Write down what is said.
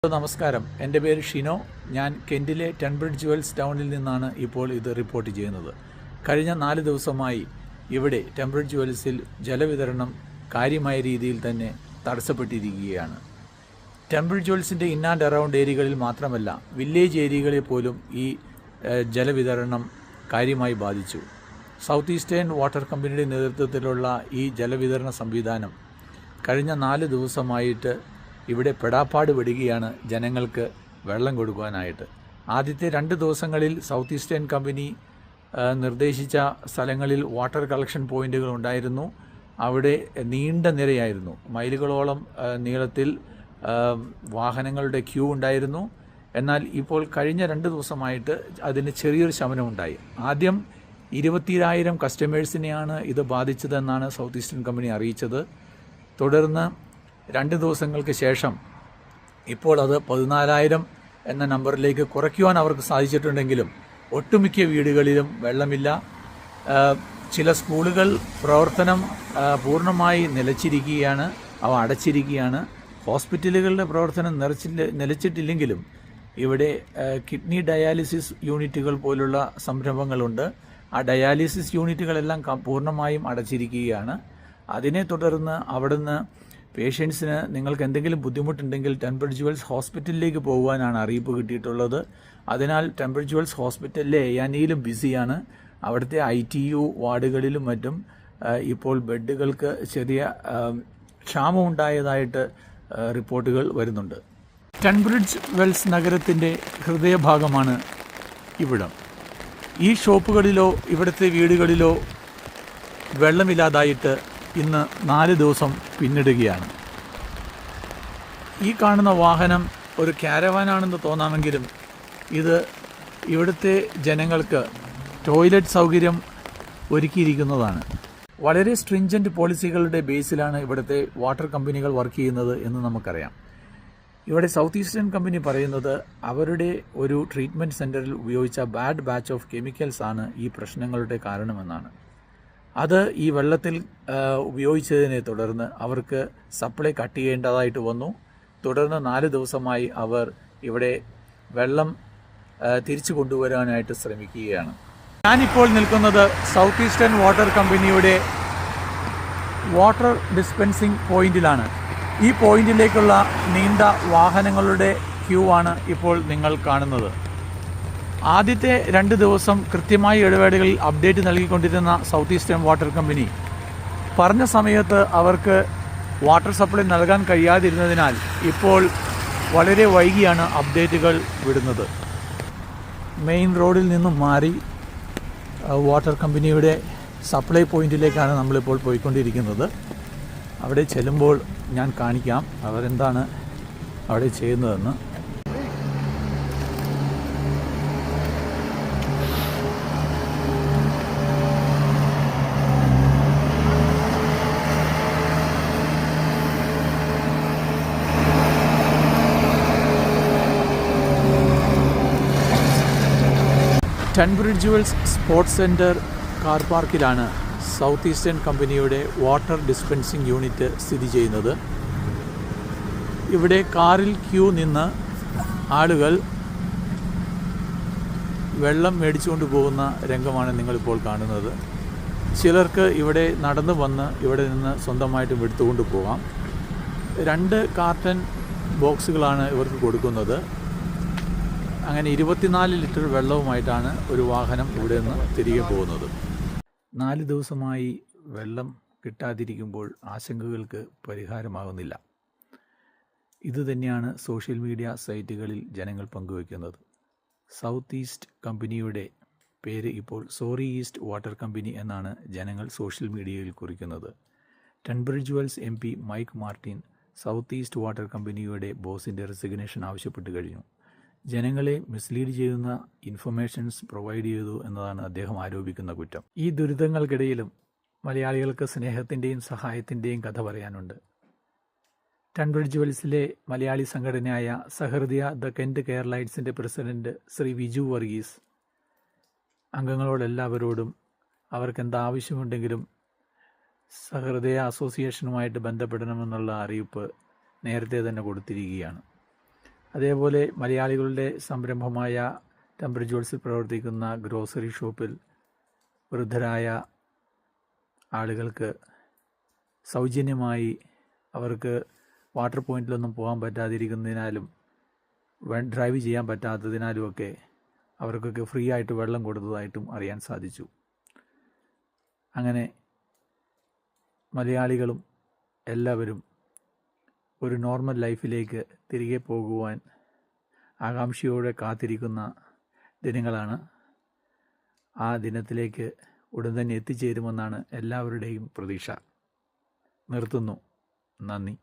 നമസ്കാരം, എൻ്റെ പേര് ഷിനോ. ഞാൻ കെൻറ്റിലെ ടൺബ്രിഡ്ജ് വെൽസ് ടൗണിൽ നിന്നാണ് ഇപ്പോൾ ഇത് റിപ്പോർട്ട് ചെയ്യുന്നത്. കഴിഞ്ഞ 4 ദിവസമായി ഇവിടെ ടൺബ്രിഡ്ജ് വെൽസിൽ ജലവിതരണം കാര്യമായ രീതിയിൽ തന്നെ തടസ്സപ്പെട്ടിരിക്കുകയാണ്. ടൺബ്രിഡ്ജ് വെൽസിൻ്റെ ഇൻ ആൻഡ് അറൗണ്ട് ഏരിയകളിൽ മാത്രമല്ല, വില്ലേജ് ഏരിയകളിൽ പോലും ഈ ജലവിതരണം കാര്യമായി ബാധിച്ചു. സൗത്ത് ഈസ്റ്റേൺ വാട്ടർ കമ്പനിയുടെ നേതൃത്വത്തിലുള്ള ഈ ജലവിതരണ സംവിധാനം കഴിഞ്ഞ 4 ദിവസമായിട്ട് ഇവിടെ പെടാപ്പാട് പെടുകയാണ് ജനങ്ങൾക്ക് വെള്ളം കൊടുക്കുവാനായിട്ട്. ആദ്യത്തെ 2 ദിവസങ്ങളിൽ സൗത്ത് ഈസ്റ്റേൺ കമ്പനി നിർദ്ദേശിച്ച സ്ഥലങ്ങളിൽ വാട്ടർ കളക്ഷൻ പോയിൻ്റുകൾ ഉണ്ടായിരുന്നു. അവിടെ നീണ്ട നിരയായിരുന്നു, മൈലുകളോളം നീളത്തിൽ വാഹനങ്ങളുടെ ക്യൂ ഉണ്ടായിരുന്നു. എന്നാൽ ഇപ്പോൾ കഴിഞ്ഞ 2 ദിവസമായിട്ട് അതിന് ചെറിയൊരു ശമനമുണ്ടായി. ആദ്യം 20,000 കസ്റ്റമേഴ്സിനെയാണ് ഇത് ബാധിച്ചതെന്നാണ് സൗത്ത് ഈസ്റ്റേൺ കമ്പനി അറിയിച്ചത്. തുടർന്ന് 2 ദിവസങ്ങൾക്ക് ശേഷം ഇപ്പോൾ അത് 14,000 എന്ന നമ്പറിലേക്ക് കുറയ്ക്കുവാൻ അവർക്ക് സാധിച്ചിട്ടുണ്ടെങ്കിലും ഒട്ടുമിക്ക വീടുകളിലും വെള്ളമില്ല. ചില സ്കൂളുകൾ പ്രവർത്തനം പൂർണ്ണമായി നിലച്ചിരിക്കുകയാണ്, അവ അടച്ചിരിക്കുകയാണ്. ഹോസ്പിറ്റലുകളുടെ പ്രവർത്തനം നിലച്ചിട്ടില്ലെങ്കിലും ഇവിടെ കിഡ്നി ഡയാലിസിസ് യൂണിറ്റുകൾ പോലുള്ള സംരംഭങ്ങളുണ്ട്. ആ ഡയാലിസിസ് യൂണിറ്റുകളെല്ലാം പൂർണ്ണമായും അടച്ചിരിക്കുകയാണ്. അതിനെ തുടർന്ന് അവിടുന്ന് പേഷ്യൻസിന് നിങ്ങൾക്ക് എന്തെങ്കിലും ബുദ്ധിമുട്ടുണ്ടെങ്കിൽ ടൺബ്രിഡ്ജ് വെൽസ് ഹോസ്പിറ്റലിലേക്ക് പോകുവാനാണ് അറിയിപ്പ് കിട്ടിയിട്ടുള്ളത്. അതിനാൽ ടൺബ്രിഡ്ജ് വെൽസ് ഹോസ്പിറ്റലിലെ A&Eയിലും ബിസിയാണ്. അവിടുത്തെ ITU വാർഡുകളിലും മറ്റും ഇപ്പോൾ ബെഡുകൾക്ക് ചെറിയ ക്ഷാമമുണ്ടായതായിട്ട് റിപ്പോർട്ടുകൾ വരുന്നുണ്ട്. ടൺബ്രിഡ്ജ് വെൽസ് നഗരത്തിൻ്റെ ഹൃദയഭാഗമാണ് ഇവിടം. ഈ ഷോപ്പുകളിലോ ഇവിടുത്തെ വീടുകളിലോ വെള്ളമില്ലാതായിട്ട് ഇന്ന് 4 ദിവസം പിന്നിടുകയാണ്. ഈ കാണുന്ന വാഹനം ഒരു കാരവാനാണെന്ന് തോന്നാമെങ്കിലും ഇത് ഇവിടുത്തെ ജനങ്ങൾക്ക് ടോയ്ലറ്റ് സൗകര്യം ഒരുക്കിയിരിക്കുന്നതാണ്. വളരെ സ്ട്രിഞ്ചൻറ്റ് പോളിസികളുടെ ബേസിലാണ് ഇവിടുത്തെ വാട്ടർ കമ്പനികൾ വർക്ക് ചെയ്യുന്നത് എന്ന് നമുക്കറിയാം. ഇവിടെ സൗത്ത് ഈസ്റ്റേൺ കമ്പനി പറയുന്നത് അവരുടെ ഒരു ട്രീറ്റ്മെൻറ്റ് സെൻറ്ററിൽ ഉപയോഗിച്ച ബാഡ് ബാച്ച് ഓഫ് കെമിക്കൽസ് ആണ് ഈ പ്രശ്നങ്ങളുടെ കാരണമെന്നാണ്. അത് ഈ വെള്ളത്തിൽ ഉപയോഗിച്ചതിനെ തുടർന്ന് അവർക്ക് സപ്ലൈ കട്ട് ചെയ്യേണ്ടതായിട്ട് വന്നു. തുടർന്ന് 4 ദിവസമായി അവർ ഇവിടെ വെള്ളം തിരിച്ചു കൊണ്ടുവരാനായിട്ട് ശ്രമിക്കുകയാണ്. ഞാനിപ്പോൾ നിൽക്കുന്നത് സൗത്ത് ഈസ്റ്റേൺ വാട്ടർ കമ്പനിയുടെ വാട്ടർ ഡിസ്പെൻസിങ് പോയിന്റിലാണ്. ഈ പോയിന്റിലേക്കുള്ള നീണ്ട വാഹനങ്ങളുടെ ക്യൂ ആണ് ഇപ്പോൾ നിങ്ങൾ കാണുന്നത്. ആദ്യത്തെ 2 ദിവസം കൃത്യമായ ഇടവേളകളിൽ അപ്ഡേറ്റ് നൽകിക്കൊണ്ടിരുന്ന സൗത്ത് ഈസ്റ്റേൺ വാട്ടർ കമ്പനി പറഞ്ഞ സമയത്ത് അവർക്ക് വാട്ടർ സപ്ലൈ നൽകാൻ കഴിയാതിരുന്നതിനാൽ ഇപ്പോൾ വളരെ വൈകിയാണ് അപ്ഡേറ്റുകൾ വിടുന്നത്. മെയിൻ റോഡിൽ നിന്നും മാറി വാട്ടർ കമ്പനിയുടെ സപ്ലൈ പോയിന്റിലേക്കാണ് നമ്മളിപ്പോൾ പോയിക്കൊണ്ടിരിക്കുന്നത്. അവിടെ ചെല്ലുമ്പോൾ ഞാൻ കാണിക്കാം അവരെന്താണ് അവിടെ ചെയ്യുന്നതെന്ന്. Tunbridge Wells sports centre car പാർക്കിലാണ് സൗത്ത് ഈസ്റ്റേൺ കമ്പനിയുടെ വാട്ടർ ഡിസ്പെൻസിങ് യൂണിറ്റ് സ്ഥിതി ചെയ്യുന്നത്. ഇവിടെ കാറിൽ ക്യൂ നിന്ന് ആളുകൾ വെള്ളം മേടിച്ചുകൊണ്ട് പോകുന്ന രംഗമാണ് നിങ്ങളിപ്പോൾ കാണുന്നത്. ചിലർക്ക് ഇവിടെ നടന്നു വന്ന് ഇവിടെ നിന്ന് സ്വന്തമായിട്ടും എടുത്തുകൊണ്ട് പോകാം. 2 കാർട്ടൺ ബോക്സുകളാണ് ഇവർക്ക് കൊടുക്കുന്നത്. അങ്ങനെ 24 ലിറ്റർ വെള്ളവുമായിട്ടാണ് ഒരു വാഹനം ഇവിടെ നിന്ന് തിരികെ പോകുന്നത്. 4 ദിവസമായി വെള്ളം കിട്ടാതിരിക്കുമ്പോൾ ആശങ്കകൾക്ക് പരിഹാരമാകുന്നില്ല. ഇതുതന്നെയാണ് സോഷ്യൽ മീഡിയ സൈറ്റുകളിൽ ജനങ്ങൾ പങ്കുവയ്ക്കുന്നത്. സൗത്ത് ഈസ്റ്റ് കമ്പനിയുടെ പേര് ഇപ്പോൾ സോറി ഈസ്റ്റ് വാട്ടർ കമ്പനി എന്നാണ് ജനങ്ങൾ സോഷ്യൽ മീഡിയയിൽ കുറിക്കുന്നത്. Tunbridge Wells MP Mike Martin South East Water കമ്പനിയുടെ ബോസിൻ്റെ റെസിഗ്നേഷൻ ആവശ്യപ്പെട്ട് കഴിഞ്ഞു. ജനങ്ങളെ മിസ്ലീഡ് ചെയ്യുന്ന ഇൻഫർമേഷൻസ് പ്രൊവൈഡ് ചെയ്തു എന്നതാണ് അദ്ദേഹം ആരോപിക്കുന്ന കുറ്റം. ഈ ദുരിതങ്ങൾക്കിടയിലും മലയാളികൾക്ക് സ്നേഹത്തിൻ്റെയും സഹായത്തിൻ്റെയും കഥ പറയാനുണ്ട്. ടൺബ്രിഡ്ജ് വെൽസിലെ മലയാളി സംഘടനയായ സഹൃദയ ദ കെൻറ്റ് കെയർലൈറ്റ്സിൻ്റെ പ്രസിഡന്റ് ശ്രീ വിജു വർഗീസ് അംഗങ്ങളോടെല്ലാവരോടും അവർക്ക് എന്താവശ്യമുണ്ടെങ്കിലും സഹൃദയ അസോസിയേഷനുമായിട്ട് ബന്ധപ്പെടണമെന്നുള്ള അറിയിപ്പ് നേരത്തെ തന്നെ കൊടുത്തിരിക്കുകയാണ്. അതേപോലെ മലയാളികളുടെ സംരംഭമായ ടെമ്പിൾ ജുവൽസിൽ പ്രവർത്തിക്കുന്ന ഗ്രോസറി ഷോപ്പിൽ വൃദ്ധരായ ആളുകൾക്ക് സൗജന്യമായി അവർക്ക് വാട്ടർ പോയിൻറ്റിലൊന്നും പോകാൻ പറ്റാതിരിക്കുന്നതിനാലും ഡ്രൈവ് ചെയ്യാൻ പറ്റാത്തതിനാലുമൊക്കെ അവർക്കൊക്കെ ഫ്രീ ആയിട്ട് വെള്ളം കൊടുത്തതായിട്ടും അറിയാൻ സാധിച്ചു. അങ്ങനെ മലയാളികളും എല്ലാവരും ഒരു നോർമൽ ലൈഫിലേക്ക് തിരികെ പോകുവാൻ ആകാംക്ഷയോടെ കാത്തിരിക്കുന്ന ദിനങ്ങളാണ്. ആ ദിനത്തിലേക്ക് ഉടൻ തന്നെ എത്തിച്ചേരുമെന്നാണ് എല്ലാവരുടെയും പ്രതീക്ഷ. നിർത്തുന്നു. നന്ദി.